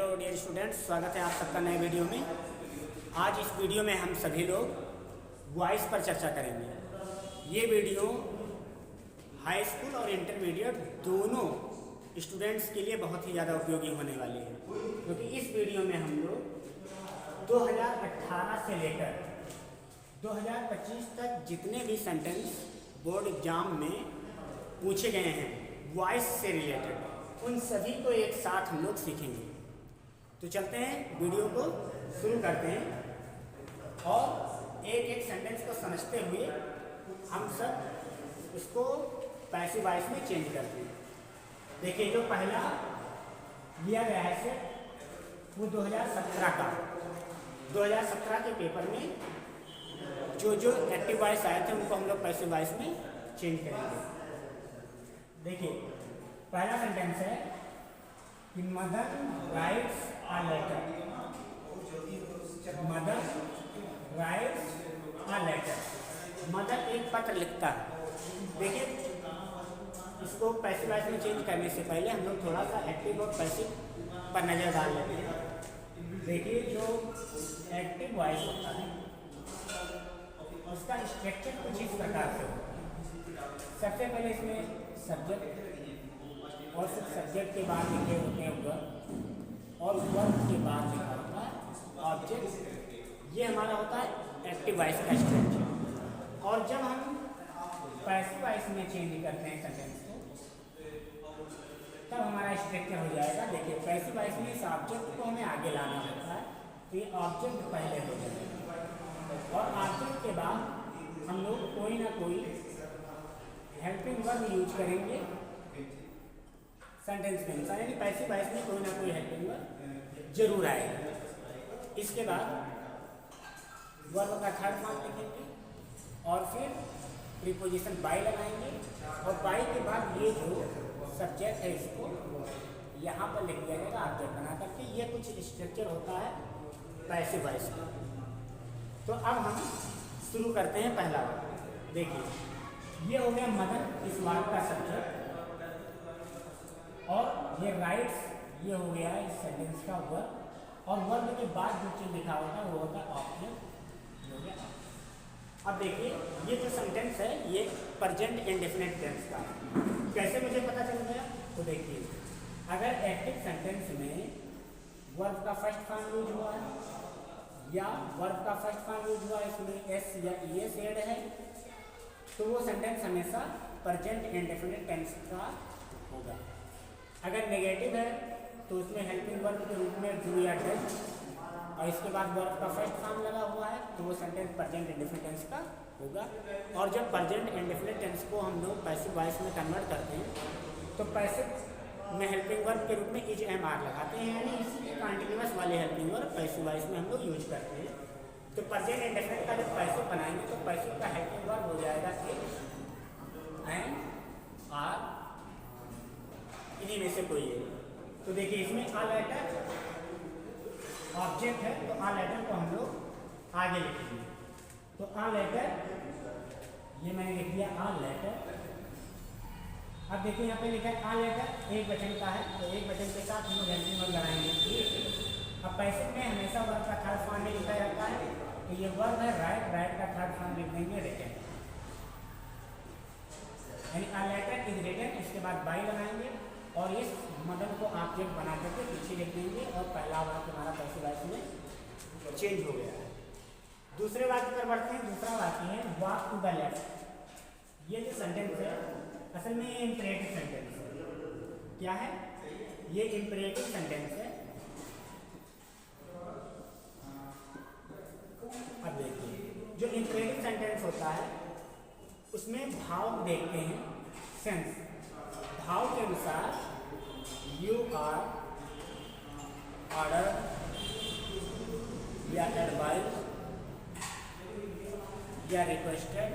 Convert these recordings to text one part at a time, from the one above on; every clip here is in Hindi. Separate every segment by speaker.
Speaker 1: हेलो डियर स्टूडेंट्स, स्वागत है आप सबका नए वीडियो में। आज इस वीडियो में हम सभी लोग वॉइस पर चर्चा करेंगे। ये वीडियो हाई स्कूल और इंटरमीडिएट दोनों स्टूडेंट्स के लिए बहुत ही ज़्यादा उपयोगी होने वाली है, क्योंकि इस वीडियो में हम लोग 2018 से लेकर 2025 तक जितने भी सेंटेंस बोर्ड एग्जाम में पूछे गए हैं वॉइस से रिलेटेड, उन सभी को एक साथ हम लोग सीखेंगे। तो चलते हैं, वीडियो को शुरू करते हैं और एक एक सेंटेंस को समझते हुए हम सब उसको पैसिव वॉइस में चेंज करते हैं। देखिए, जो पहला लिया गया है सेट वो 2017 के पेपर में जो एक्टिव वॉइस आए थे उनको हम लोग पैसिव वॉइस में चेंज करेंगे। देखिए, पहला सेंटेंस है कि mother writes a letter. Mother writes a letter. Mother एक पत्र लिखता है। देखिए, इसको पैसिव वॉइस में चेंज करने से पहले हम लोग थोड़ा सा एक्टिव और पैसिव पर नज़र डाल लेते हैं। देखिए, जो एक्टिव वॉइस होता है उसका स्ट्रक्चर कुछ इस प्रकार से होता है। सबसे पहले इसमें सब्जेक्ट और फिर सब्जेक्ट के बाद लिखे होते हैं वर्ब, और वर्ब के बाद लिखा होता है ऑब्जेक्ट। ये हमारा होता है एक्टिव वॉइस का स्ट्रक्चर। और जब हम पैसिव वॉइस में चेंज करते हैं सेंटेंस को, तब हमारा स्ट्रक्चर हो जाएगा। देखिए, पैसिव वॉइस में इस ऑब्जेक्ट को हमें आगे लाना होता है, तो ये ऑब्जेक्ट पहले हो जाएगा और ऑब्जेक्ट के बाद हम लोग कोई ना कोई हेल्पिंग वर्ब यूज करेंगे सेंटेंस में। यानी पैसिव वॉइस में कोई ना कोई हेल्पिंग वर्ब जरूर आएगा। इसके बाद वर्ब का थर्ड फॉर्म लिखेंगे और फिर प्रीपोजिशन बाय लगाएंगे, और बाय के बाद ये जो सब्जेक्ट है इसको यहाँ पर लिख दिया जाएगा ऑब्जेक्ट बना करके। ये कुछ स्ट्रक्चर होता है पैसिव वॉइस का। तो अब हम शुरू करते हैं पहला वर्ब। देखिए, ये हो गया मदर, इस वर्ब का सब्जेक्ट, और ये राइट्स ये हो गया इस सेंटेंस का वर्ब, और वर्ब के बाद जो चीज़ लिखा होता है वो होता है ऑब्जेक्ट हो गया। अब देखिए, ये जो सेंटेंस है ये प्रेजेंट इंडेफिनिट टेंस का है। कैसे मुझे पता चल गया? तो देखिए, अगर एक्टिव सेंटेंस में वर्ब का फर्स्ट फॉर्म यूज हुआ है या वर्ब का फर्स्ट फॉर्म यूज हुआ है, इसमें एस या ई एस एड है, तो वो सेंटेंस हमेशा प्रेजेंट इंडेफिनिट टेंस का होगा। अगर नेगेटिव है तो उसमें हेल्पिंग वर्ब के रूप में डू या डज, और इसके बाद वर्ब का फर्स्ट फॉर्म लगा हुआ है तो वो सेंटेंस प्रेजेंट इंडेफिनिट टेंस का होगा। और जब प्रेजेंट इंडेफिनिट टेंस को हम लोग पैसिव वॉइस में कन्वर्ट करते हैं तो पैसिव में हेल्पिंग वर्ब के रूप में इज एम आर लगाते हैं, यानी इसलिए कंटिन्यूअस वाले हेल्पिंग वर्ब पैसिव वॉइस में हम लोग यूज करते हैं। तो प्रेजेंट इंडेफिनिट का जब पैसिव बनाएंगे तो पैसिव का हेल्पिंग वर्ब हो जाएगा एंड आर, इन्हीं में से कोई है। तो देखिए, इसमें आ लेटर ऑब्जेक्ट है, तो आ लेटर को हम लोग आगे लिखेंगे। तो आ लेटर ये मैंने लिख दिया आ लेटर। अब देखिए, यहाँ पे लिखा है आ लेटर, एक वचन का है, तो एक वचन के साथ हम लोग हेल्पिंग वर्ब लगाएंगे। अब पैसिव में हमेशा वर्ब का थर्ड फॉर्म में लिखा जाता है, तो ये वर्ब है राइट, राइट का थर्ड फॉर्म लिख देंगे रिटन, यानी आ लेटर इज रिटन। इसके बाद बाय लगाएंगे और इस मदर को ऑब्जेक्ट बना करके पीछे लिख देंगे, और पहला वाक्य हमारा पैसिव वॉइस में चेंज हो गया है। दूसरे वाक्य पर बढ़ते हैं। दूसरा वाक्य है वॉक टू द लेफ्ट। ये जो सेंटेंस है असल में ये इंपरेटिव सेंटेंस है। क्या है ये? इंपरेटिव सेंटेंस है। अब देखिए, जो इंपरेटिव सेंटेंस होता है उसमें भाव देखते हैं, सेंस। भाव के अनुसार यू आर, ऑर्डर या एडवाइस या रिक्वेस्टेड,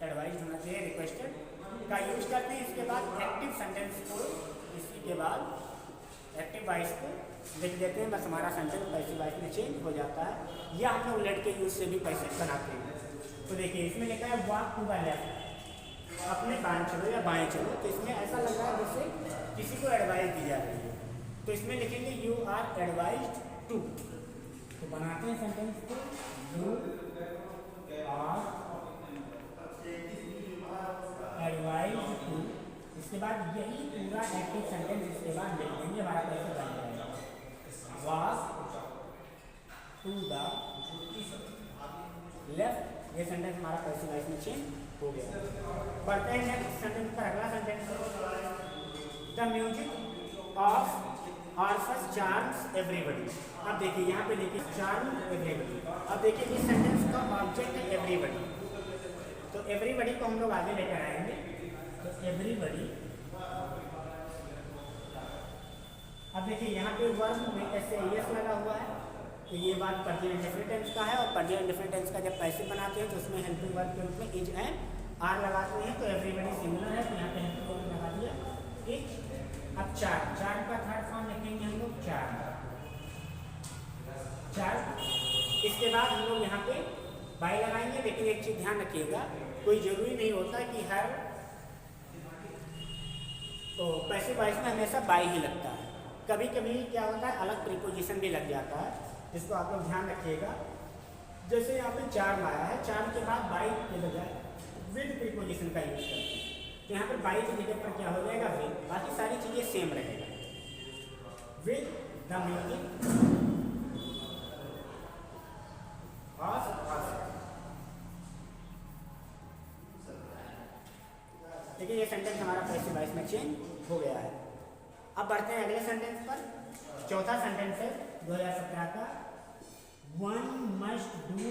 Speaker 1: एडवाइस होना चाहिए, रिक्वेस्टेड का यूज करते हैं। इसके बाद एक्टिव सेंटेंस को, इसी के बाद एक्टिव वॉइस को लिख देते हैं, बस हमारा सेंटेंस पैसिव वॉइस में चेंज हो जाता है। या हम लोग लेट के यूज से भी पैसिव बनाते हैं। तो देखिए, इसमें लिखा है वॉक टू द लेफ्ट, अपने बाएं चलो या बाएं चलो, तो इसमें ऐसा लग रहा है तो इसमें लिखेंगे यू आर एडवाइज्ड टू। तो बनाते हैं सेंटेंस को, यू आर एडवाइज्ड टू, इसके बाद यही पूरा एक्टिव सेंटेंस इसके बाद लिख देंगे, हमारा कैसे बन जाएगा, वॉक टू द लेफ्ट। ये सेंटेंस हमारा पैसिव वॉइस में चेंज हो गया। बढ़ते हैं नेक्स्ट सेंटेंस पर। अगला sentence, the music of Orpheus charms everybody. अब देखिए यहाँ पे देखिए चार्म एवरीबडी। अब देखिए इस सेंटेंस का ऑब्जेक्ट है एवरीबडी, तो एवरीबडी को हम लोग आगे लेकर आएंगे। तो एवरीबडी, अब देखिए यहाँ पे वर्ब में ऐसे एस लगा हुआ है, तो ये बात पर्टिकुलर इंडेफिनिट टेंस का है। और पर्टिकुलर इंडेफिनिट टेंस का जब पैसिव बनाते हैं तो उसमें हेल्पिंग वर्ब के रूप में इज एंड आर लगाते हैं। तो एवरीबडी सिमिलर है, तो यहाँ पे हेल्पिंग वर्ब लगा दिया इज। अब चार, चार का थर्ड फॉर्म लिखेंगे हम लोग चार, चार। इसके बाद हम लोग यहाँ पे बाई लगाएंगे। लेकिन एक चीज ध्यान रखिएगा, कोई जरूरी नहीं होता कि हर तो पैसिव वॉइस में हमेशा बाई ही लगता है। कभी कभी क्या होता है अलग प्रीपोजिशन भी लग जाता है, जिसको आप लोग ध्यान रखिएगा। जैसे यहाँ पे चार आया है, चार के बाद बाई के बजाय विद प्रीपोजिशन का यूज करते हैं, तो यहाँ पर बाई की जगह पर क्या हो जाएगा विद, बाकी सारी चीजें सेम रहेगा। विद द म्यूजिक ऑफ, देखिए ये सेंटेंस हमारा पैसिव वॉइस में चेंज हो गया है। अब बढ़ते हैं अगले सेंटेंस पर। चौथा सेंटेंस है 2017 का, one must do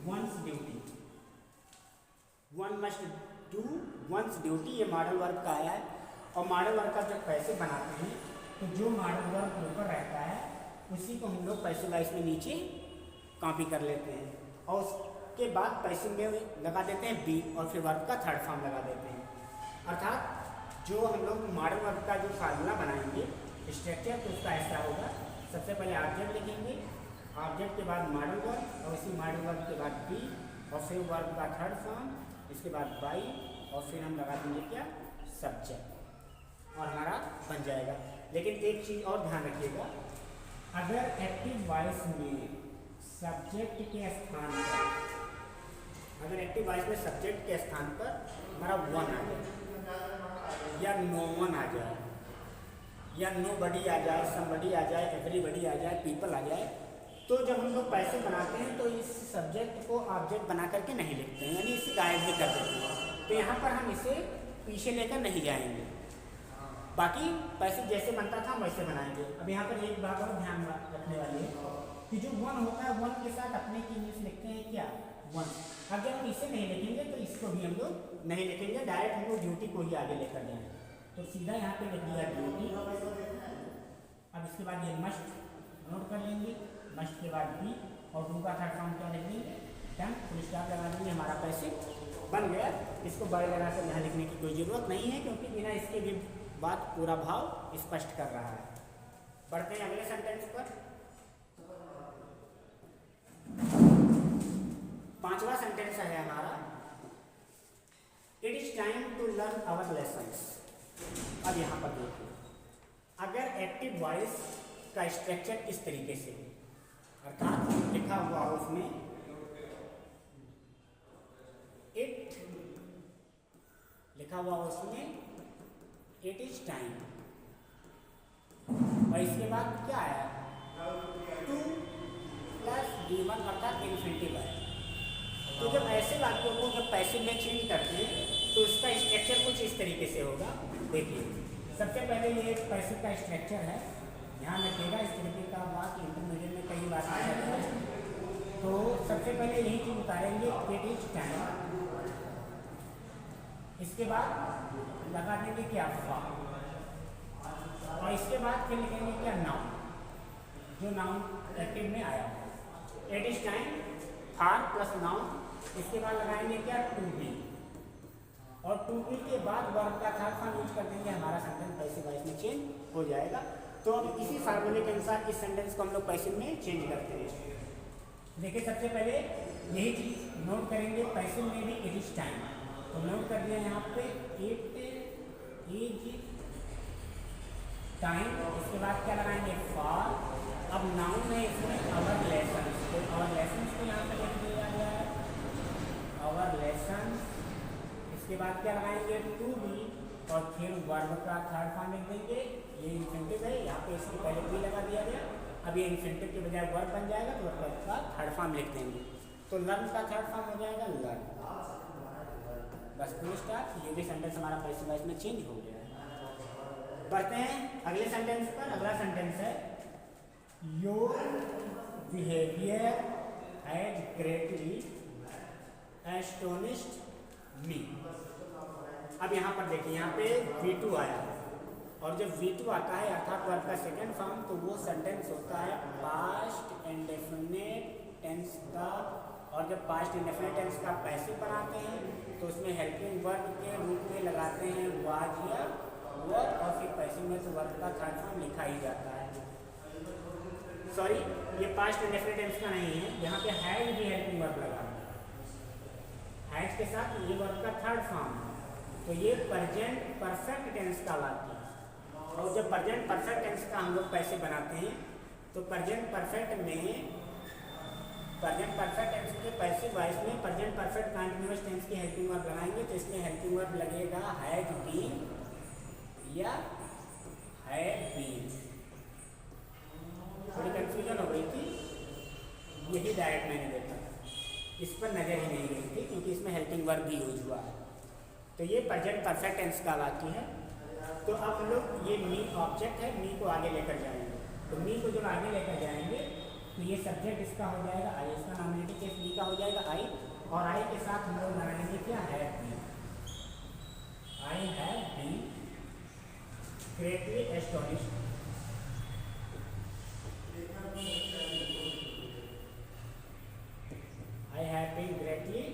Speaker 1: once duty. One must do once duty, ये मॉडल वर्ब का आया है। और मॉडल वर्ब का जब पैसिव बनाते हैं तो जो मॉडल वर्ब ऊपर रहता है उसी को हम लोग पैसिव वॉइस में नीचे कॉपी कर लेते हैं, और उसके बाद पैसिव में लगा देते हैं बी, और फिर वर्ब का थर्ड फॉर्म लगा देते हैं। अर्थात जो हम लोग मॉडल वर्ब का जो फार्मूला बनाएंगे स्ट्रक्चर, तो उसका ऐसा होगा, सबसे पहले ऑब्जेक्ट लिखेंगे, ऑब्जेक्ट के बाद मॉडल वर्ब, और उसी मॉडल वर्ब के बाद बी, और फिर वर्ब का थर्ड फॉर्म, इसके बाद बाई, और फिर हम लगा देंगे क्या, सब्जेक्ट, और हमारा बन जाएगा। लेकिन एक चीज़ और ध्यान रखिएगा, अगर एक्टिव वॉइस में सब्जेक्ट के स्थान पर, अगर एक्टिव वॉइस में सब्जेक्ट के स्थान पर हमारा वन आ जाए, या नो वन आ जाए, या नो बडी आ जाए, समबडी आ जाए, एवरीबडी आ जाए, पीपल आ जाए, तो जब हम लोग पैसिव बनाते हैं तो इस सब्जेक्ट को ऑब्जेक्ट बना करके नहीं लिखते हैं, यानी इसे गायब भी कर देते हैं। तो यहाँ पर हम इसे पीछे लेकर नहीं जाएंगे, बाकी पैसिव जैसे बनता था वैसे बनाएंगे। अब यहाँ पर एक बात और ध्यान रखने वाली है कि जो वन होता है, वन के साथ अपने की इंग्लिश लिखते हैं क्या, वन। अगर हम इसे नहीं लिखेंगे तो इसको भी हम लोग नहीं लिखेंगे, डायरेक्ट हम लोग ड्यूटी को ही आगे लेकर जाएंगे। तो सीधा यहाँ पे लिख दिया ड्यूटी। अब इसके बाद ये मस्ट नोट कर लेंगे, मस्ट के बाद बी, और डू का थर्ड फॉर्म क्या लिख देंगे, डन, फुल स्टॉप लगा देंगे, हमारा पैसिव बन गया। इसको बड़े लगा कर यहाँ लिखने की कोई ज़रूरत नहीं है, क्योंकि बिना इसके भी बात पूरा भाव स्पष्ट कर रहा है। बढ़ते हैं अगले सेंटेंस पर। पांचवा सेंटेंस है हमारा, it is time to learn our lessons. अब यहाँ पर देखिए, अगर एक्टिव वॉइस का स्ट्रक्चर इस तरीके से हो, अर्थात लिखा हुआ हो उसमें इट, लिखा हुआ हो उसमें इट इज टाइम, और इसके बाद क्या आया, टू प्लस D1 अर्थात इन्फिनिटिव है। तो जब ऐसे वाक्यों को जब पैसिव में चेंज करते हैं तो इसका स्ट्रक्चर कुछ इस तरीके से होगा। देखिए सबसे पहले ये एक पैसिव का स्ट्रक्चर है, ध्यान रखिएगा, इस तरीके का बात इंटरमीडिएट में कई बार आ जाता है। तो सबसे पहले यही चीज उतारेंगे, इट इज टाइम, इसके बाद लगा देंगे क्या, फॉर, और इसके बाद फिर लिखेंगे क्या, नाउन, जो नाउन एक्टिव में आया, it is time, for plus noun, इसके बाद लगाएंगे क्या, टू बी, और टू बी के बाद वर्ब का थर्ड फॉर्म यूज कर देंगे, हमारा सेंटेंस पैसिव वॉइस में चेंज हो जाएगा। तो अब इसी फार्मूले के अनुसार इस सेंटेंस को हम लोग पैसिव में चेंज करते हैं। देखिए सबसे पहले यही चीज नोट करेंगे, पैसिव में भी इट इज टाइम, तो नोट कर दिया यहाँ पे, इट इज टाइम, इसके बाद क्या लगाएंगे फॉर। अब नाउन है इसमें आवर लेसन, तो आवर लेसन को यहाँ पे लिख दिया गया है आवर लेसन। इसके बाद क्या लगाएंगे टू बी, और फिर वर्ब का थर्ड फॉर्म लिख देंगे। ये इंफिनिटिव है, यहाँ पे इसके पहले बी लगा दिया गया। अब ये इंफिनिटिव के बजाय वर्ब बन जाएगा तो वर्ब का थर्ड फॉर्म लिख देंगे। तो लर्न का थर्ड फॉर्म हो जाएगा लर्न। बस फुल स्टॉप। ये भी सेंटेंस हमारा पैसिव वॉइस में चेंज हो गया है। बढ़ते हैं अगले सेंटेंस पर। अगला सेंटेंस है your behaviour has greatly astonished me. अब यहाँ पर देखिए, यहाँ पे V2 आया है, और जब V2 आता है अर्थात वर्ब का सेकेंड फॉर्म, तो वो सेंटेंस होता है पास्ट इंडेफिनिट टेंस का। और जब पास्ट इंडेफिनिट टेंस का पैसिव बनाते हैं तो उसमें हेल्पिंग वर्ब के रूप में लगाते हैं वाज या वर, और फिर पैसिव में तो वर्ब का थर्ड फॉर्म लिखा ही जाता है। सॉरी, ये पास्ट इंडेफिनिट टेंस का नहीं है, यहाँ पे हैज भी हेल्पिंग वर्ब लगा है। हैज के साथ ये वर्ब का थर्ड फॉर्म है, तो ये प्रेजेंट परफेक्ट टेंस का वाक्य है। और जब प्रेजेंट परफेक्ट टेंस का हम लोग पैसे बनाते हैं तो प्रेजेंट परफेक्ट टेंस के पैसिव वॉइस में प्रेजेंट परफेक्ट कंटीन्यूअस टेंस की हेल्पिंग वर्ब लगाएंगे, तो इसमें हेल्पिंग वर्ब लगेगा हैज बीन या हैव बीन। थोड़ी कंफ्यूजन हो गई थी, यही डायरेक्ट मैंने देखा, इस पर नज़र ही नहीं गई थी क्योंकि इसमें हेल्पिंग वर्ब भी यूज हुआ है। तो ये प्रेजेंट परफेक्ट टेंस का वाक्य है। तो अब हम लोग ये मी ऑब्जेक्ट है, मी को आगे लेकर जाएंगे। तो मी को जब आगे लेकर जाएंगे तो ये सब्जेक्ट इसका हो जाएगा आई, इसका नॉमिनेटिव केस बी का हो जाएगा आई, और आई के साथ हम लोग लगाएंगे क्या have been. I have been greatly astonished. I have been greatly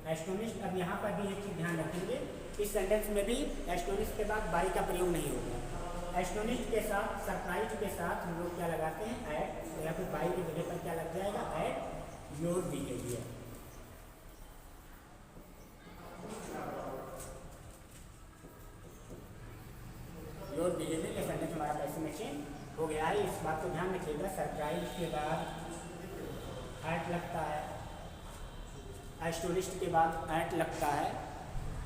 Speaker 1: astonished. अब यहाँ पर भी एक चीज़ ध्यान रखेंगे, इस सेंटेंस में भी एस्टोनिश्ड के बाद बाई का प्रयोग नहीं होगा। एस्टोनिश्ड के साथ सरप्राइज के साथ हम लोग क्या लगाते हैं एट, या फिर बाई की जगह पर क्या लग जाएगा at your behaviour. Your behaviour के सेंटेंस हमारा पैसे में चेंज हो गया है। इस बात को ध्यान रखिएगा, सरप्राइज के बाद एट लगता है, एस्टोनिश्ड के बाद एट लगता है,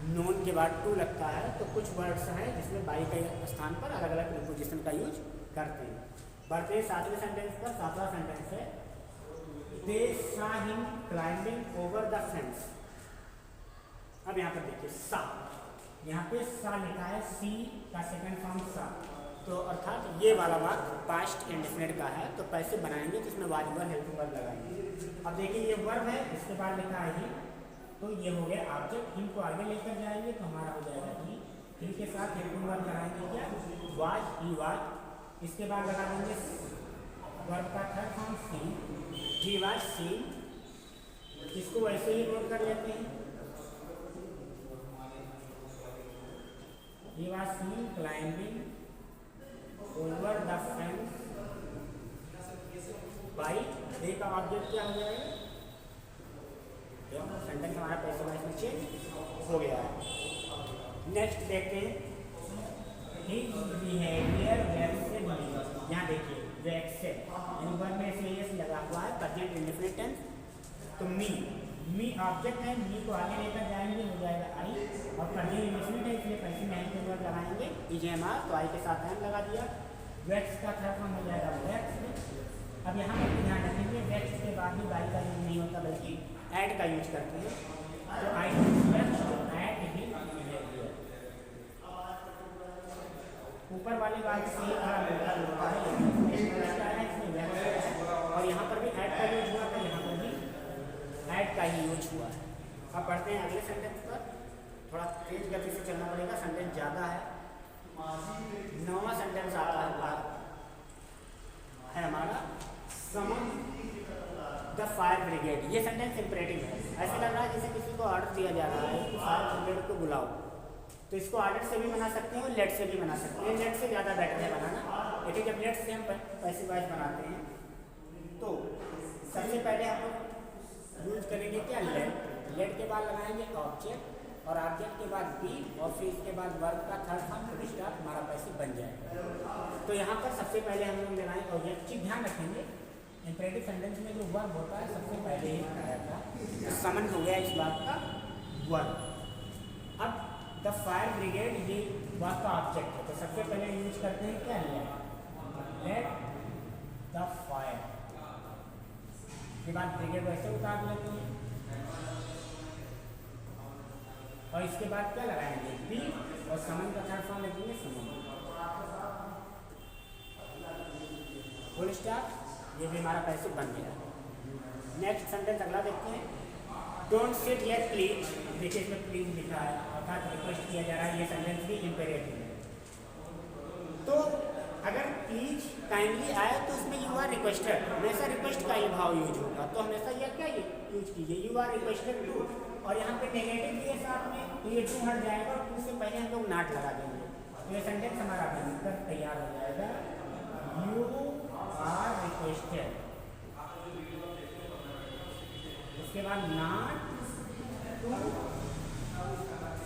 Speaker 1: नोन के बाद टू लगता है। तो कुछ वर्ड्स हैं जिसमें बाई के स्थान पर अलग अलग प्रीपोजिशन का यूज करते हैं। बढ़ते हैं सातवें सेंटेंस पर। सातवां सेंटेंस है दे saw him climbing over the fence। अब यहाँ पर देखिए सा, यहाँ पे सा लिखा है, सी का सेकंड फॉर्म सा, तो अर्थात ये वाला वाक्य पास्ट इंडेफिनिट का है, तो पैसे बनाएंगे तो इसमें वाज वर्ब हेल्पिंग वर्ब लगाएंगे। अब देखिए ये वर्ब है, इसके बाद लिखा है ही, तो ये हो गया ऑब्जेक्ट। हिम को आगे लेकर जाएंगे तो हमारा हो जाएगा ही, हिम के साथ हेल्पिंग वर्ब लगाएंगे क्या वाज, ही वाज। इसके बाद लगा देंगे वर्ब का third form seen, he was seen. इसको वैसे ही नोट कर लेते हैं, he was seen climbing over the fence by. ए का ऑब्जेक्ट क्या हो जाएगा, सेंटेंस हमारा पैसे वाइज में चेंज हो गया है। नेक्स्ट देखते हैं हिज बिहेवियर वेक्सेड मी। यहाँ देखिए वेक्सेड यानी वर्ब में से एस लगा हुआ है, प्रेजेंट इंडेफिनिट टेंस। तो मी ऑब्जेक्ट है, मी को आगे लेकर जाएंगे हो जाएगा आई, और प्रेजेंट इंडेफिनिट है इसलिए पैसे में हेल्पिंग वर्ब लगाएंगे EJMR, तो आई के साथ एम लगा दिया। वैक्स का थर्ड फॉर्म हो जाएगा वैक्स। अब यहाँ पर ध्यान रखेंगे वैक्स के बाद भी बाई का यूज नहीं होता बल्कि ऐड का यूज करते हैं। तो आई ऐड ही ऊपर वाले वाक्य से ही थोड़ा मिलता जुलता है, और यहाँ पर भी ऐड का यूज हुआ था, यहाँ पर भी ऐड का ही यूज हुआ है। अब पढ़ते हैं अगले सेंटेंस पर। थोड़ा तेज गति से चलना पड़ेगा, सेंटेंस ज़्यादा है। 9वां सेंटेंस आता है हमारा समन द फायर ब्रिगेड। ये सेंटेंस इंपरेटिव है, ऐसा लग रहा है जैसे किसी को ऑर्डर दिया जा रहा है कि फायर ब्रिगेड को बुलाओ। तो इसको ऑर्डर से भी बना सकते हैं और लेट से भी बना सकते हैं। लेट से ज़्यादा बेटर है बनाना, लेकिन जब लेट से हम पैसिव वॉइस बनाते हैं तो सबसे पहले हम लोग यूज करेंगे क्या लेट। लेट के बाद लगाएंगे ऑब्जेक्ट, और ऑब्जेक्ट के बाद बी, और फिर इसके बाद वर्ब का थर्ड फॉर्म, तो स्टार्ट हमारा पैसिव बन जाएगा। तो यहाँ पर सबसे पहले हम लोग लगाएंगे, और एक चीज़ ध्यान रखेंगे, इंपेरेटिव सेंटेंस में जो वर्ब होता है सबसे पहले ही बताया था, समन हो गया इस बात का वर्ब। अब द फायर ब्रिगेड ये बात का ऑब्जेक्ट है, तो सबसे पहले यूज करते हैं क्या लिया, लेट द फायर, इसके बाद ब्रिगेड वैसे उतार लेते हैं, और इसके बाद क्या लगाएंगे, बी, और समन का थर्ड फॉर्म लिखेंगे समन, फुल स्टॉप। ये भी हमारा पैसिव बन गया। नेक्स्ट सेंटेंस अगला देखते हैं, डोंट सिट येट प्लीज, देखिए इसमें प्लीज लिखा है, अर्थात रिक्वेस्ट किया जा रहा है, ये सेंटेंस भी इंपेरेटिव है। तो अगर प्लीज काइंडली आए तो उसमें यू आर रिक्वेस्टेड, हमेशा रिक्वेस्ट का ही भाव यूज होगा, तो हमेशा यह क्या यूज कीजिए, यू आर रिक्वेस्टेड टू, और यहाँ पे नेगेटिव के साथ में तो ये टू हट जाएगा, और टू से पहले हम लोग नॉट लगा देंगे, तो ये सेंटेंस हमारा बनकर तैयार हो जाएगा, यू आर रिक्वेस्टेड, उसके बाद नॉट टू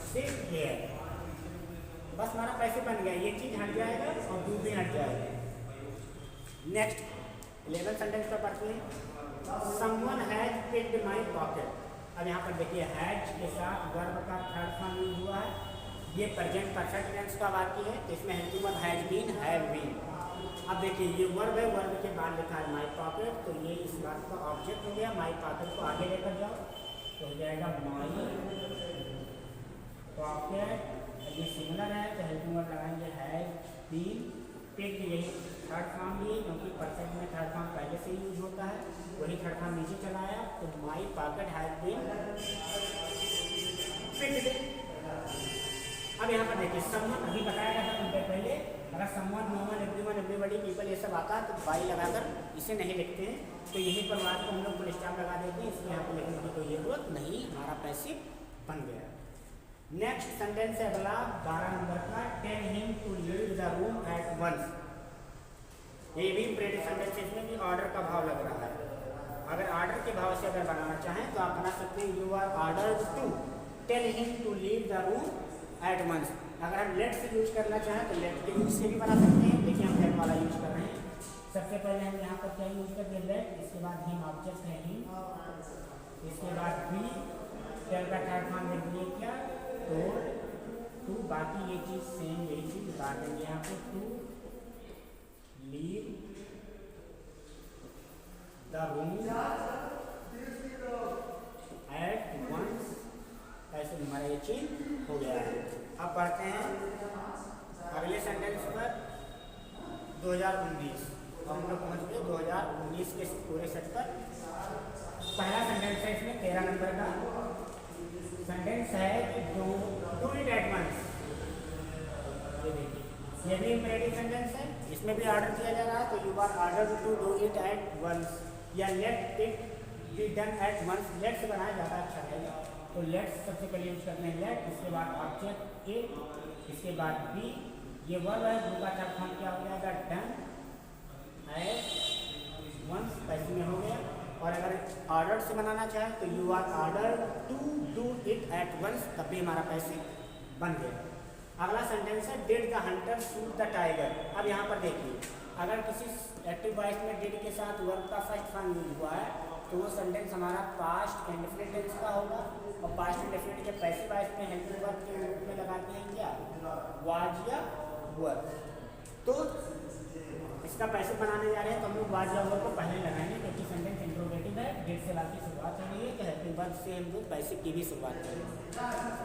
Speaker 1: सिट हियर, बस हमारा पैसे बन गया, ये चीज हट जाएगा और टू भी हट जाएगा। नेक्स्ट 11 सेंटेंस पर पढ़ते हैं, someone has picked my pocket. अब यहाँ पर देखिए हैज के साथ वर्ब का थर्ड फॉर्म यूज हुआ है, ये प्रेजेंट परफेक्ट टेंस का वाक्य है, इसमें helping verb has been, have been. अब देखिए ये वर्ब है, वर्ब के बाद लिखा है माई पॉकेट, तो ये इस बात का ऑब्जेक्ट हो गया, माई पॉकेट को आगे लेकर जाओ तो हो जाएगा माई पॉकेट, ये सिमिलर है तो हेल्पिंग वर्ब लगाएंगे हैज बीन, पिक्ड यही थर्ड फॉर्म लिए, क्योंकि परफेक्ट में थर्ड फॉर्म पहले से यूज होता है, वही थर्ड फॉर्म नीचे चला आया, तो my pocket has been picked. अब यहाँ पर देखिए समवन अभी बताया गया था उनके पहले, अगर someone, no one, everyone, everybody, people ये सब आता है तो बाई लगाकर इसे नहीं लिखते हैं, तो यही पर बात को हम लोग फुल स्टॉप लगा देते हैं, इसलिए यहाँ पर लिखने की कोई जरूरत नहीं, हमारा पैसिव बन गया। नेक्स्ट सेंटेंस है अगला 12 नंबर का, tell him to leave the room at once. ये भी इंपेरेटिव सेंटेंस, इसमें भी ऑर्डर का भाव लग रहा है, अगर ऑर्डर के भाव से अगर बनाना चाहें तो आप बना सकते हैं, you are ordered to tell him to leave the room at once. अगर हम लेट से यूज करना चाहें तो लेट के यूज से भी बना सकते हैं, देखिए हम लेट वाला यूज कर रहे हैं। सबसे पहले हम यहाँ पर क्या यूज करते हैं, लेट, इसके बाद हिम ऑब्जेक्ट है हिम, इसके बाद बी, टेल का थर्ड फॉर्म लिख दिए क्या, तो टू, बाकी ये चीज सेम यही चीज उतार देंगे यहाँ पे, to leave the room at once, ऐसे हमारा ये चीज हो गया है। अब पढ़ते हैं अगले सेंटेंस पर 2019, हम लोग पहुँच गए 2019 के पूरे सेट पर। पहला सेंटेंस है इसमें 13 नंबर का सेंटेंस है कि डू इट एट वंस। ये देखिए ये भी इंपेरेटिव सेंटेंस है, इसमें भी ऑर्डर किया जा रहा है, तो you are ordered to do it at once, या let it be done at once, let से बनाया ज़्यादा अच्छा रहेगा, तो लेट सबसे पहले यूज करते हैं लेट, इसके बाद ऑब्जेक्ट इट, इसके बाद बी, ये वर्ब है, डू का थर्ड फॉर्म क्या हो जाएगा, डन एट वंस, पैसे में हो गया। और अगर ऑर्डर से बनाना चाहे तो you are order to do it at once, तब भी हमारा पैसे बन गया। अगला सेंटेंस है did the hunter shoot the tiger. अब यहाँ पर देखिए अगर किसी एक्टिव वॉइस में डिड के साथ वर्ब का फर्स्ट फॉर्म यूज हुआ है तो वो सेंटेंस हमारा पास्ट इंडेफिनिट टेंस का होगा, और पास्ट इंडेफिनिट के पैसिव वॉइस में हेल्पिंग वर्ब के रूप में लगाते हैं क्या, वाज या वर। तो इसका पैसिव बनाने जा रहे हैं तो हम लोग वाज या वर को पहले लगाएंगे, क्योंकि सेंटेंस इंट्रोगेटिव है, डिड से बात की शुरुआत हो रही है, तो हेल्पिंग वर्ब से हम लोग पैसिव की भी शुरुआत करेंगे।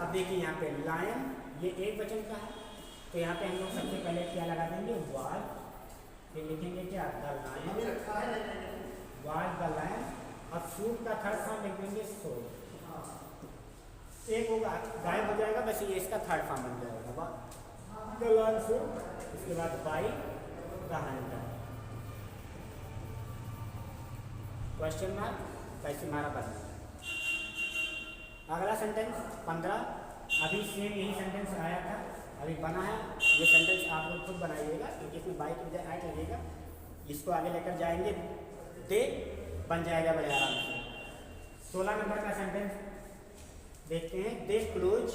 Speaker 1: अब देखिए यहाँ पे लायन ये एक वचन का है, तो यहाँ पे हम लोग सबसे पहले क्या लगा देंगे, वाज, फिर लिखेंगे क्या, the lion, was the lion, अब शूट का थर्ड फॉर्म लिख देंगे सो, एक होगा गायब हो जाएगा, बस ये इसका थर्ड फॉर्म बन जाएगा, द लायन शूट, इसके बाद by the Hunter, question mark, कैसे हमारा बना। अगला सेंटेंस 15, अभी सेम यही सेंटेंस आया था, अभी बना है, ये सेंटेंस आप लोग खुद बनाइएगा, क्योंकि इसमें बाई की बजाय ऐड लगेगा, इसको आगे लेकर जाएंगे, दे बन जाएगा बड़े आराम से। 16 नंबर का सेंटेंस देखते हैं, they close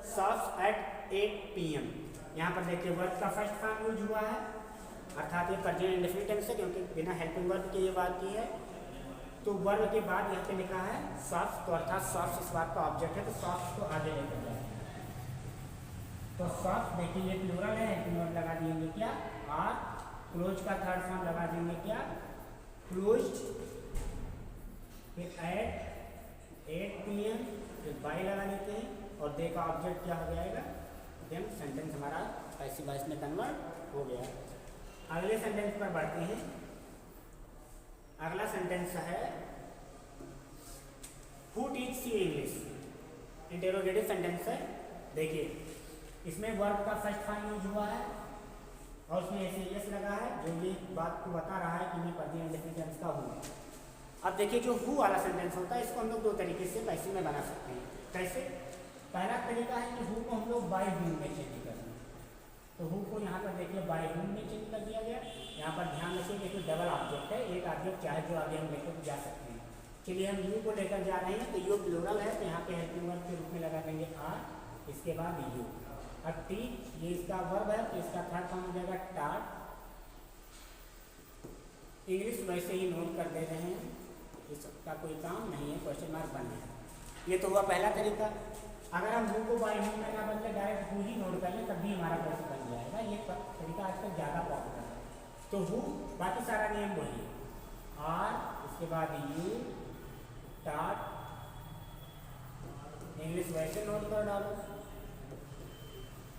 Speaker 1: shops at 8 PM। यहाँ पर देखिए वर्ब का फर्स्ट फॉर्म यूज हुआ है, अर्थात ये प्रेजेंट इंडेफिनिट टेंस है क्योंकि बिना हेल्पिंग वर्ब के ये बात की है। तो वर्ब के बाद यहाँ पे लिखा है सॉफ्ट, तो अर्थात सॉफ्ट इस बात का ऑब्जेक्ट है, तो सॉफ्ट को आगे लेकर जाए। तो सॉफ्ट देखिए ये प्लूरल है, हेल्पिंग वर्ब लगा देंगे क्या आर, क्लोज का थर्ड फॉर्म लगा देंगे क्या क्लोज्ड, फिर एट 8 PM, फिर बाय लगा देते हैं और दे का ऑब्जेक्ट क्या हो जाएगा, देन सेंटेंस हमारा ऐसी बाइस में कन्वर्ट हो गया। अगले सेंटेंस पर बढ़ते हैं। अगला सेंटेंस है who teach you English, interrogative sentence है। देखिए इसमें वर्ब का फर्स्ट फॉर्म यूज हुआ है और उसमें ऐसे यस लगा है जो ये बात को बता रहा है कि मैं प्रेजेंट इंडेफिनिट टेंस का हूँ। अब देखिए जो हु वाला सेंटेंस होता है इसको हम लोग दो तरीके से पैसिव में बना सकते हैं। कैसे? पहला तरीका है कि हु को हम लोग बाय हूम में चेंज कर दें। तो हु को यहाँ पर देखिए बाय हूम में चेंज कर दिया गया। यहाँ पर ध्यान रखिए कि डबल ऑब्जेक्ट है, एक ऑब्जेक्ट चाहे जो आगे हम लेकर जा सकते हैं। चलिए हम यू को लेकर जा रहे हैं, तो यू प्लूरल है तो यहाँ पे हेल्पिंग वर्ब के रूप में लगा देंगे आर, इसके बाद यू। अब टीच ये इसका वर्ब है तो इसका थर्ड फॉर्म हो जाएगा टाट। इंग्लिश वैसे ही नोट कर दे रहे हैं, इसका कोई काम नहीं है, क्वेश्चन मार्क बन है। ये तो हुआ पहला तरीका। अगर हम हु को बाय हूम में ना बदले डायरेक्ट हु ही नोट कर लें तब भी हमारा क्वेश्चन बन जाएगा। ये तरीका आजकल ज़्यादा पॉपुलर है। तो हु बाकी सारा नियम वही आर, इसके बाद यू, टाट, इंग्लिश वैसे नोट कर डालो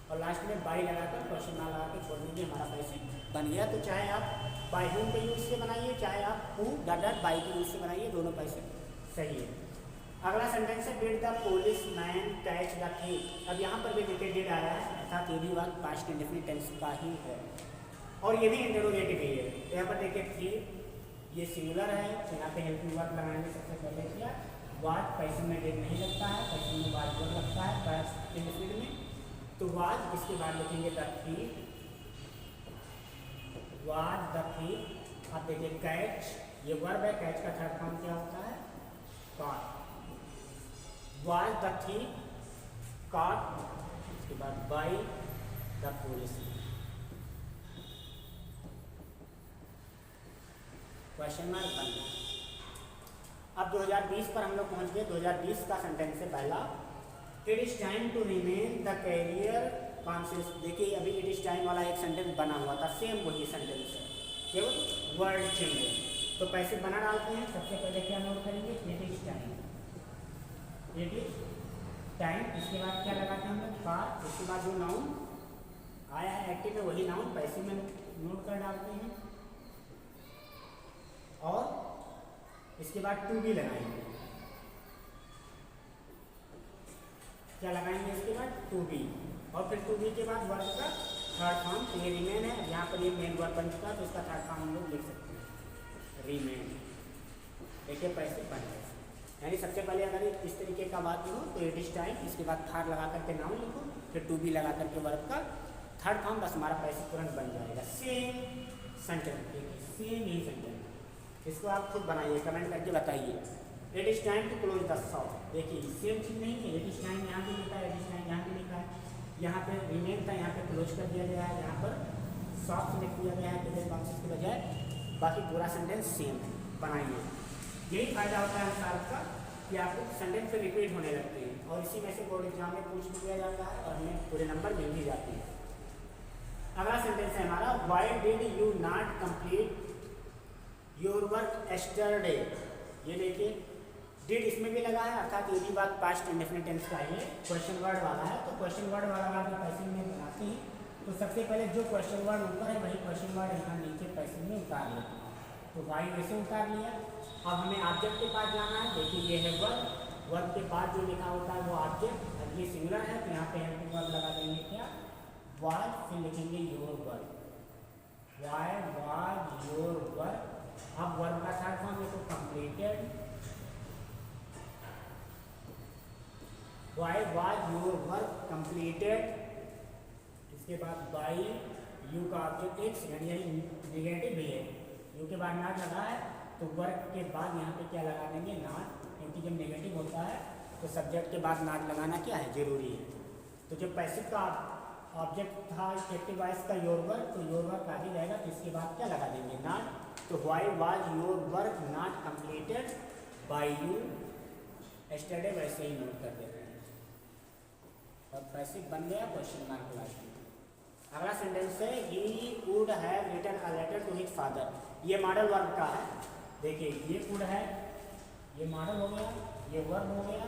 Speaker 1: और लास्ट में बाई लगाकर क्वेश्चन मार्क लगा के छोड़ दीजिए, हमारा पैसे बन गया। तो चाहे आप बाय हूम के यूज से बनाइए, चाहे आप हु डॉट बाई के यूज से बनाइए, दोनों पैसे सही है। अगला सेंटेंस है did the police man catch the thief. अब यहाँ पर भी देखिए डिड आया है, अर्थात ये भी बात पास्ट इंडेफिनिट टेंस का ही है और ये भी इंटरोगेटिव ही है। तो यहाँ पर देखिए थीफ ये सिंगुलर है, तो यहाँ पे हेल्पिंग वर्ब लगाएंगे। सबसे पहले किया वाज, पैसिव में डिड नहीं लगता है, पैसिव में वाज वर्ब लगता है पास्ट इंडेफिनिट में। तो वाज, इसके बाद लिखेंगे the thief, was the thief. अब देखिए कैच ये वर्ब है, कैच का थर्ड फॉर्म क्या होता है caught. Was the thief caught, इसके बाद by the police. Question mark बन गया। अब 2020 पर हम लोग पहुंच गए। 2020 का सेंटेंस है पहला it is time to remain the career conscious. देखिए अभी इट इज टाइम वाला एक सेंटेंस बना हुआ था, सेम वही सेंटेंस है, केवल वर्ड चेंज है। तो पैसे बना डालते हैं। सबसे पहले क्या नोट करेंगे it is time, it is time. इसके बाद क्या लगाते हैं हम लोग पार, इसके बाद जो नाउन आया है एक्टिव में वही नाउन पैसे में नोट कर डालते हैं और इसके बाद टू बी लगाएंगे। क्या लगाएंगे इसके बाद टू बी, और फिर टू बी के बाद वर्ब का थर्ड फॉर्म। तो ये रिमेन है, यहाँ पर ये मेन वर्ब बन चुका है तो इसका थर्ड फॉर्म हम लोग लिख सकते हैं रिमेन। देखिए पैसे बन गए। यानी सबसे पहले अगर इस तरीके का बात हो तो इट इज टाइम, इसके बाद थार लगा करके नाउन लिखो, फिर टू बी लगा करके वर्ब का थर्ड फॉर्म, बस हमारा पैसे तुरंत बन जाएगा। सेम सेंटेंस, सेम ही सेंटेंस। इसको आप खुद बनाइए, कमेंट करके बताइए। It is time to close the shop. देखिए सेम चीज़ नहीं है, इट इज टाइम यहाँ पे लिखा है, इट इज टाइम यहाँ पे लिखा है, यहाँ पे रिमेन था, यहाँ पे क्लोज कर दिया गया है, यहाँ पर शॉप से लिख दिया गया है प्रेजेंट कॉन्शियस के बजाय। बाकी पूरा सेंटेंस सेम है, बनाइए। यही फायदा होता है सार्फ का कि आपको सेंटेंस से रिपीट होने लगते हैं और इसी में से बोर्ड एग्जाम में पूछ लिया जाता है और हमें पूरे नंबर मिल भी जाते हैं। अगला सेंटेंस है हमारा why did you not complete your work yesterday. ये देखिए डिड इसमें भी लगा है, अर्थात ये भी बात पास्ट इंडेफिनिट टेंस का है, क्वेश्चन वर्ड वाला है। तो क्वेश्चन वर्ड वाला आप पैसिव में बनाते हैं तो सबसे पहले जो क्वेश्चन वर्ड ऊपर है वही क्वेश्चन वर्ड यहाँ नीचे पैसिव में उतार लेते हैं। तो वाई वैसे उतार लिया। अब हमें ऑब्जेक्ट के पास जाना है। देखिए ये है वर्ब, वर्ब के बाद जो लिखा होता है वो ऑब्जेक्ट। अब ये सिंगुलर है तो यहाँ पे हेल्पिंग वर्ब लगा देंगे क्या वाज, फिर लिखेंगे your work, why was your work. अब वर्ब का थर्ड फॉर्म देखो completed, why was your work completed. इसके बाद बाई यू का ऑब्जेक्ट एक्स, यानी निगेटिव भी है, यू के बाद नॉट लगा है तो वर्क के बाद यहाँ पे क्या लगा देंगे नॉट, क्योंकि जब नेगेटिव होता है तो सब्जेक्ट के बाद नॉट लगाना क्या है जरूरी है। तो जब पैसिव का ऑब्जेक्ट था एक्टिव वॉइस का योर वर्क, तो योर वर्क आगे जाएगा तो इसके बाद क्या लगा देंगे नॉट, तो why was your work not completed by you yesterday, वैसे ही नोट कर देते हैं और पैसिव बन गया क्वेश्चन मार्क लास्ट में। अगला सेंटेंस है he would have written a letter to his father, ये मॉडल वर्ब का है। देखिए ये वुड है, ये मॉडल हो गया, ये वर्ब हो गया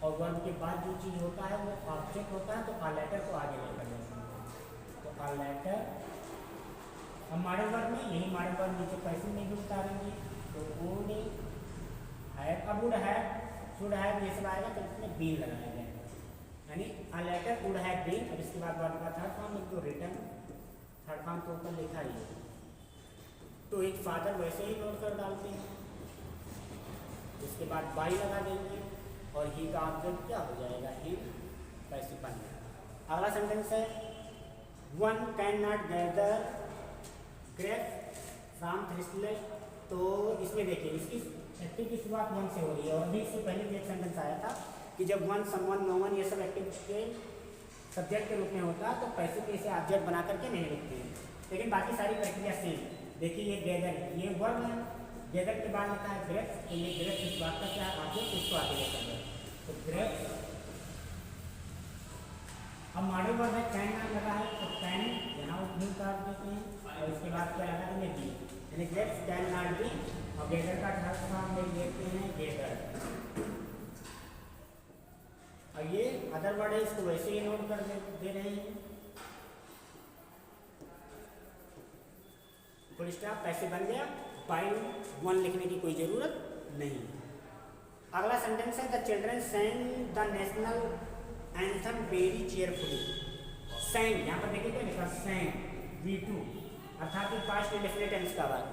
Speaker 1: और वर्ब के बाद जो चीज़ होता है वो ऑब्जेक्ट होता है, तो अ लेटर को आगे लेकर जाते हैं, तो अ लेटर। अब मॉडल वर्ब में यही मॉडल वर्ब नीचे पैसिव में भी उतारेंगे, तो वुड हैव, अब वुड हैव शुड हैव ये सब आएगा तो इसमें बीन लगाया जाएगा, यानी a letter would have been. अब इसके बाद वर्ब का थर्ड फॉर्म लिख दो रिटन, थर्ड फॉर्म तो ऊपर लिखा ही है, तो हिज फादर वैसे ही नोट कर डालते हैं, इसके बाद बाई लगा देंगे और ही का ऑब्जेक्ट क्या हो जाएगा, ही पैसिव बन जाएगा। अगला सेंटेंस है one can not gather grapes from thistles, तो इसमें देखिए इसकी एक्टिव की शुरुआत वन से हो रही है और अभी इससे पहले भी एक सेंटेंस आया था कि जब वन, समवन, नो वन ये सब एक्टिव के सब्जेक्ट के रूप में होता है तो पैसिव के इसे ऑब्जेक्ट बना करके नहीं लिखते हैं, लेकिन बाकी सारी प्रक्रिया सेम। देखिए ये गैदर, ये वर्ब है, गैदर के बाद लिखा है ग्रेप्स, तो ये ग्रेप्स इस बात का क्या है ऑब्जेक्ट, उसको आगे लेकर गए तो ग्रेप्स। अब मॉडल वर्ब है कैन नाम लगा है तो कैन यहाँ भी उतार देते हैं और इसके बाद क्या लगा देंगे बी, यानी ग्रेप्स कैन नॉट बी, और गैदर का थर्ड फॉर्म में देखते हैं गैदर। और ये अदर वर्ड है, इसको वैसे ही नोट कर दे रहे हैं, फुल स्टॉप पैसिव बन गया, बाई वन लिखने की कोई जरूरत नहीं। अगला सेंटेंस है the children sang the national anthem very cheerfully, sang यहाँ पर देखिए क्या लिखा sang V2 अर्थात ये पास्ट इंडेफिनिट टेंस का वर्ब,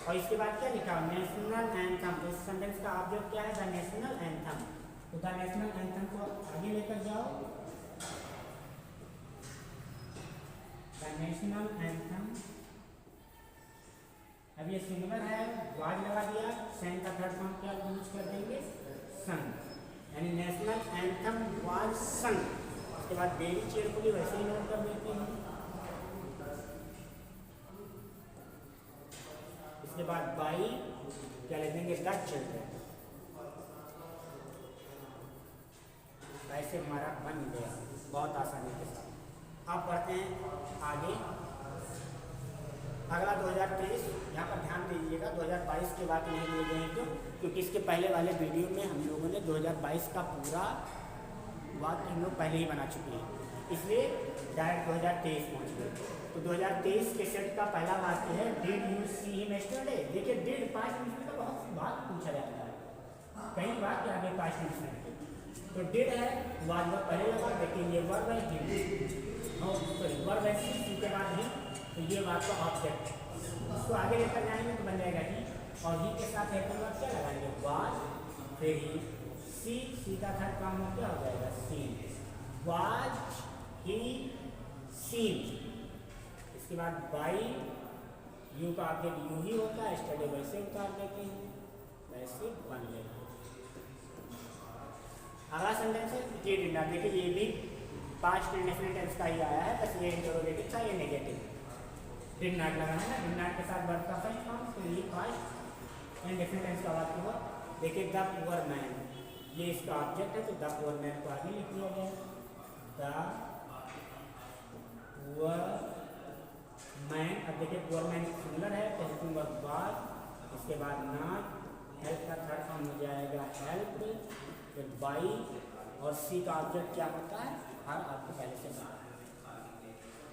Speaker 1: और इसके बाद क्या लिखा नेशनल एंथम, इस सेंटेंस का ऑब्जेक्ट क्या है द नेशनल एंथम, तो द नेशनल एंथम को आगे लेकर जाओ, द नेशनल एंथम। अब ये सिंगुलर है, वाज लगा दिया, sang का थर्ड फॉर्म क्या यूज कर देंगे सन, यानी नेशनल एंथम वाज सन। उसके बाद वेरी चेयरफुली वैसे ही नोट कर देते हैं, इसके बाद बाई क्या लिख देंगे द चिल्ड्रन, ऐसे हमारा बन गया बहुत आसानी के साथ। अब बढ़ते हैं आगे, अगला 2023, यहाँ पर ध्यान दीजिएगा 2022 के बाद नहीं लिए गए हैं क्योंकि इसके पहले वाले वीडियो में हम लोगों ने 2022 का पूरा वाक्य हम लोग पहले ही बना चुके हैं, इसलिए डायरेक्ट 2023 पहुँच गए। तो 2023 के सेट का पहला वाक्य है did you see him yesterday. देखिए डिड पास्ट टेंस में तो बहुत सी बात पूछा जाता है, कई बार के आगे पास्ट टेंस में, तो डिड है वाज वर्ब पहले लगा, देखिए ये वर्ब है डिड, सॉरी वर्ब है सी के बाद ही, तो ये बात का ऑब्जेक्ट, उसको आगे लेकर जाएंगे तो बन जाएगा ही, और ही के साथ हेल्पिंग वर्ब क्या लगाएंगे वाज, फिर ही सी का थर्ड फॉर्म में क्या हो जाएगा सीन, वाज ही सीन। इसके बाद बाई, यू का ऑब्जेक्ट यू ही होता है, स्टडी वैसे उतार देते हैं, वैसे बन जाएगा। अगला सेंटेंस है ये डिड, देखिए ये भी पास्ट इंडेफिनिट टेंस का ही आया है, बस ये इंटरोगेटिव था, ये नेगेटिव, डिड नॉट लगाना है ना, डिड नॉट के साथ वर्ब का फर्स्ट फॉर्म, तो ये पास्ट इंडेफिनिट टेंस का वाक्य हुआ। देखिए द पुअर मैन, ये इसका ऑब्जेक्ट है तो द पुअर मैन को आगे लिख दिया गया, द पुअर मैन। अब देखिए पुअर मैन सिंगुलर है तो हेल्पिंग वर्ब वाज, इसके बाद नॉट, हेल्प का थर्ड फॉर्म हो जाएगा हेल्प, फिर बाई, और सी का ऑब्जेक्ट क्या होता है हर, आपको पहले से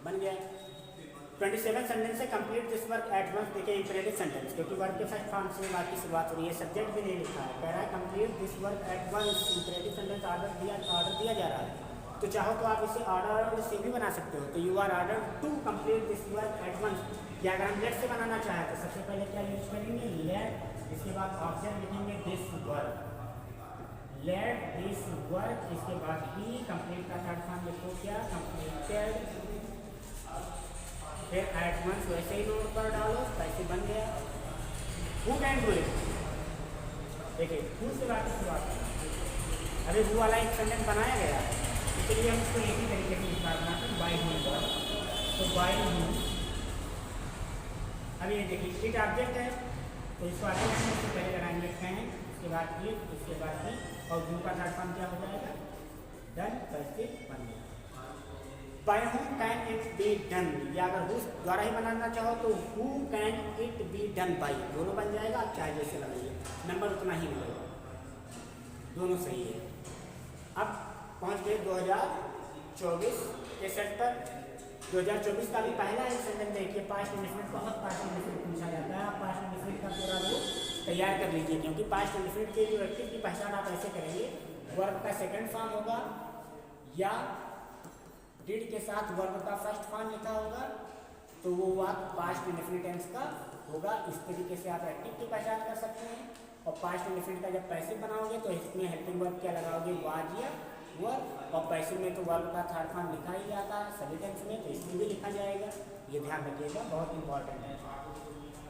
Speaker 1: बन गया। 27 सेंटेंस है complete this work at once. देखिए इंपेरेटिव सेंटेंस, क्योंकि वर्क के फर्स्ट फॉर्म से बात की शुरुआत हो रही है, सब्जेक्ट भी नहीं लिखा है, कह रहा है complete this work at once, imperative sentence order दिया जा रहा है, तो चाहो तो आप इसे ऑर्डर से भी बना सकते हो, तो you are order to complete this work at once. या अगर हम लेट से बनाना चाहें तो सबसे पहले क्या यूज करेंगे लेट, इसके बाद ऑब्जेक्ट लिखेंगे this work, let this work, इसके बाद बी, कंप्लीट का थर्ड फॉर्म लिखो क्या कंप्लीटेड, फिर एट वंस वैसे ही नोट पर डालो, पैसे बन गया। हु कैन डू इट, देखिए हु से बात की शुरुआत, अभी हु वाला एक सेंटेंस बनाया गया है, चलिए हम इसको एक ही तरीके से इस बार बनाते हैं, बाई हूँ वर्ब। तो बाई हूँ, अब ये देखिए इट ऑब्जेक्ट है, तो इसको आगे लगाएंगे, इससे पहले लगाएंगे फैन, इसके बाद इट, इसके बाद ही, और डू का थर्ड फॉर्म क्या हो जाएगा, डन, करके बन गया। Bye whom can it be done, या अगर हु द्वारा ही बनाना चाहो तो who can it be done by, दोनों बन जाएगा, चाहे जैसे लगाइए, नंबर उतना ही मिलेगा, दोनों सही है। अब पहुंच गए 2024 के सेट पर। 2024 का भी पहला एक सेंटेंस देखिए, पास्ट इंडेफिनिट, बहुत पास्ट इंडेफिनिट पूछा जाता है, आप पास्ट इंडेफिनिट का पूरा रूप तैयार कर लीजिए, क्योंकि पास्ट इंडेफिनिट के जो एक्टिव की पहचान आप ऐसे करेंगे, वर्ब का सेकंड फॉर्म होगा या डिड के साथ वर्ब का फर्स्ट फॉर्म लिखा होगा, तो वो आप पास्ट इंडेफिनिट टेंस का होगा। इस तरीके से आप एक्टिव की पहचान कर सकते हैं। और पास्ट इंडेफिनिट का जब पैसिव बनाओगे तो इसमें हेल्पिंग वर्ब क्या लगाओगे, वाज या वर, और पैसिव में तो वर्ब का थर्ड फॉर्म लिखा ही जाता है सभी टेंस में, तो इसमें भी लिखा जाएगा, ये ध्यान रखिएगा, बहुत इंपॉर्टेंट है।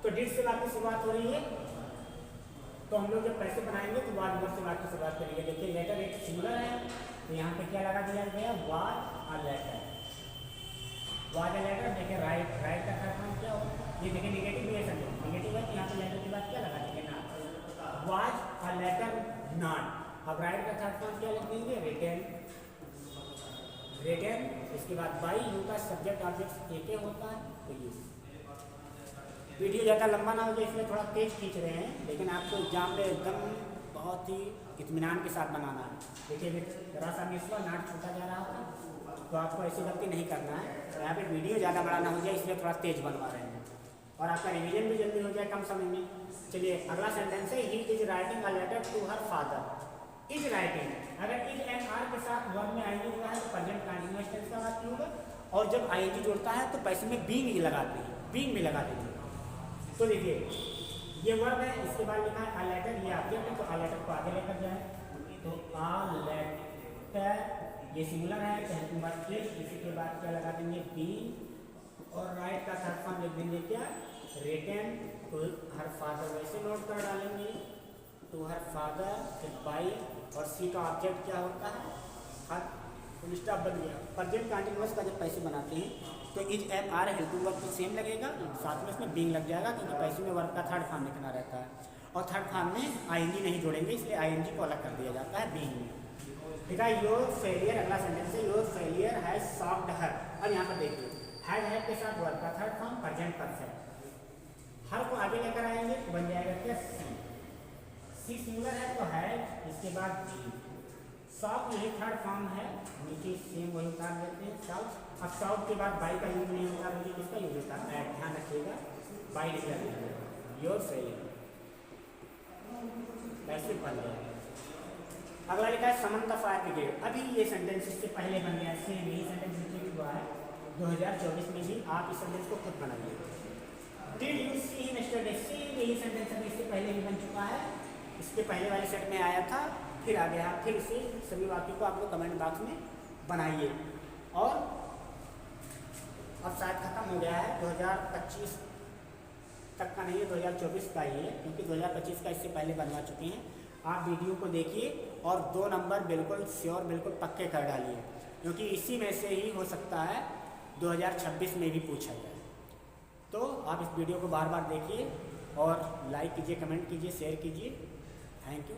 Speaker 1: तो डिड से वाक्य शुरुआत हो रही है, तो हम लोग जब पैसिव बनाएंगे तो वाज वर्ब से वाक्य की शुरुआत करेंगे। देखिए लेटर एक सिंगुलर है, तो यहाँ पे क्या लगा दिया गया, was a letter, was a letter. देखिए राइट, राइट का थर्ड फॉर्म क्या होगा, ये देखिए नेगेटिव है, समझो नेगेटिव है, तो यहाँ पे लेटर के बाद क्या लगा देंगे, not, was a letter not. अब राइट का थर्ड फॉर्म क्या लिख देंगे, रिटन, रिटन। इसके बाद बाई, यू का सब्जेक्ट ऑब्जेक्ट एक ही होता है, तो ये। वीडियो ज़्यादा लंबा ना हो जाए इसलिए थोड़ा तेज खींच रहे हैं, लेकिन आपको एग्जाम में एकदम बहुत ही इत्मीनान के साथ बनाना है। देखिए जरा सा मिस हुआ, नाट छूटा जा रहा था, तो आपको ऐसी गलती नहीं करना है। यहाँ पे वीडियो ज़्यादा बड़ा ना हो जाए इसलिए थोड़ा तेज बनवा रहे हैं, और आपका रिवीजन भी जल्दी हो जाए कम समय में। चलिए अगला सेंटेंस है, he is writing a letter to her father. Is writing, अगर इज एंड आर के साथ वर्ब में आईएनजी जुड़ा है तो प्रेजेंट कंटीन्यूअस टेंस का वाक्य होगा, और जब आईएनजी जुड़ता है तो पैसे में बीइंग ही लगाते हैं, बीइंग भी लगा देंगे। तो देखिए ये वर्ब है, इसके बाद लिखा है अ लेटर, ये ऑब्जेक्ट है, तो अ लेटर को आगे लेकर जाए, तो अ लेटर ये सिंगुलर है, तो हेल्पिंग वर्ब इज, इसी के बाद क्या लगा देंगे, बीइंग, और राइट का थर्ड फॉर्म लिख देंगे क्या, रिटन टू हर फादर, वैसे नोट कर डालेंगे टू हर फादर, फिर बाई, और सी का ऑब्जेक्ट क्या होता है, हर, फुल स्टॉप बन गया। प्रेजेंट कंटीन्यूअस का जब पैसे बनाते हैं तो is am are helping verb तो सेम लगेगा, साथ में इसमें बीइंग लग जाएगा, क्योंकि पैसे में वर्ब का थर्ड फॉर्म लिखना रहता है, और थर्ड फॉर्म में आईएनजी नहीं जोड़ेंगे, इसलिए आईएनजी को अलग कर दिया जाता है बीइंग में। ठीक है, योर फेलियर, अगला सेंटेंस है, योर फेलियर हैज शॉक्ड हर। अब यहाँ पर देखिए हैज है के साथ वर्ब का थर्ड फॉर्म प्रेजेंट परफेक्ट, हर को आगे लेकर आएंगे तो बन जाएगा क्या, सी, सी सिंगुलर है तो है, इसके बाद बी, शॉप यही थर्ड फॉर्म है, नीचे सेम वही उतार देते हैं शॉप। अब शॉप के बाद बाई का यूज नहीं होता, मुझे किसका यूज होता है, ध्यान रखिएगा, बाई लिख दीजिए, योर फेलियर, कैसे बन गया। अगला लिखा है समन द फायर ब्रिगेड। अभी ये सेंटेंस इससे पहले बन गया, सेम यही सेंटेंस रिपीट हुआ है 2024 में भी, आप इस सेंटेंस को खुद बनाइए। Did you see him yesterday, same यही सेंटेंस अभी इससे पहले भी बन चुका है, इसके पहले वाले सेट में आया था, फिर आ गया, फिर इसे सभी वाक्यों को आप लोग कमेंट बॉक्स में बनाइए। और अब शायद खत्म हो गया है, 2025 तक का नहीं है, 2024 का ही है, क्योंकि 2025 का इससे पहले बनवा चुके हैं। आप वीडियो को देखिए और 2 नंबर बिल्कुल श्योर, बिल्कुल पक्के कर डालिए, क्योंकि इसी में से ही हो सकता है 2026 में भी पूछा जाए। तो आप इस वीडियो को बार बार देखिए और लाइक कीजिए, कमेंट कीजिए, शेयर कीजिए। Thank you.